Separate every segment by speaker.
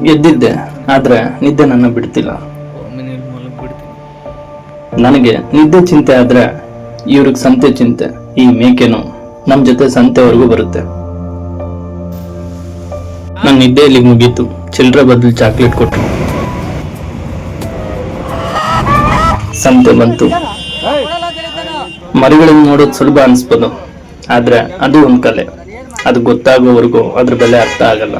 Speaker 1: ಗೆದ್ದಿದ್ದೆ, ಆದ್ರೆ ನಿದ್ದೆ ನನ್ನ ಬಿಡ್ತಿಲ್ಲ. ನನಗೆ ನಿದ್ದೆ ಚಿಂತೆ ಆದ್ರೆ ಇವ್ರಿಗೆ ಸಂತೆ ಚಿಂತೆ. ಈ ಮೇಕೆನು ನಮ್ ಜೊತೆ ಸಂತೆವರೆಗೂ ಬರುತ್ತೆ. ನನ್ನ ನಿದ್ದೆಯಲ್ಲಿ ಮುಗೀತು. ಚಿಲ್ಲರೆ ಬದಲು ಚಾಕ್ಲೇಟ್ ಕೊಟ್ರು. ಸಂತೆ ಬಂತು. ಮರಿಗಳನ್ನು ನೋಡೋದು ಸುಲಭ ಅನ್ಸ್ಬೋದು, ಆದ್ರೆ ಅದು ಒಂದ್ ಕಲೆ. ಅದು ಗೊತ್ತಾಗೋವರೆಗೂ ಅದ್ರ ಬೆಲೆ ಅರ್ಥ ಆಗಲ್ಲ.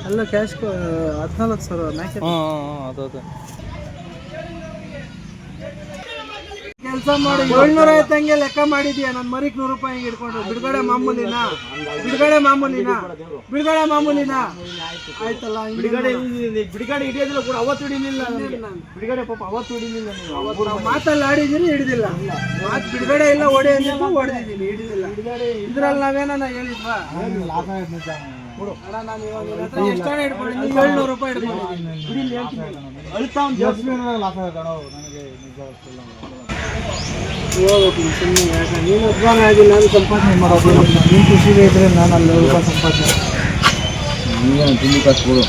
Speaker 2: ಅಲ್ಲ ಕ್ಯಾಶ್ 14,000 ಕೆಲಸ ಮಾಡಿ 750 ಹಂಗೆ ಲೆಕ್ಕ ಮಾಡಿದ್ಯಾ. ನನ್ನ ಮರಿಕ್ 100 ರೂಪಾಯಿ ಹಿಂಗೆ ಇಟ್ಕೊಂಡು ಬಿಡುಗಡೆ ಮಾಮೂಲಿನಾ ಆಯ್ತಲ್ಲ. ಬಿಡುಗಡೆ ಹಿಡಿಯೋದಿಲ್ಲ ಕೂಡ, ಅವತ್ತು ಹಿಡಿಲಿಲ್ಲ. ಬಿಡುಗಡೆ ಪಾಪ ಅವತ್ತು ಹಿಡಿಲಿಲ್ಲ. ನೀವು ಮಾತಲ್ಲಿ ಆಡಿದೀನಿ, ಹಿಡಿದಿಲ್ಲ. ಮಾತು ಬಿಡುಗಡೆ ಇಲ್ಲ, ಹೊಡೆ ಅಂದಿದ್ದು ಹೊಡೆದಿದ್ದೀನಿ, ಹಿಡಿದಿಲ್ಲ. ಇದ್ರಲ್ಲಿ ನಾವೇನ ಹೇಳಿದ್ವಾ? ನಾನು ಇವಾಗ ಎಷ್ಟು ಹಿಡ್ಕೊಂಡಿದ್ದೀನಿ? 700 ರೂಪಾಯಿ ಹಿಡ್ಕೊಂಡಿದ್ದೀನಿ. ಹೋಗ್ಬೇಕು ಸುಮ್ಮನೆ. ಯಾಕೆ ನೀನು ಅಭಿಮಾನ ಆಗಿ ನಾನು ಸಂಪಾದನೆ ಮಾಡೋದು. ನೀನು ಖುಷಿಗೆ ಇದ್ರೆ ನಾನು ಅಲ್ಲಿ ರೂಪಾಯಿ ಸಂಪಾದನೆ. ನೀನು ತಿಂಡಿ ಕಾಸು ಕೊಡು.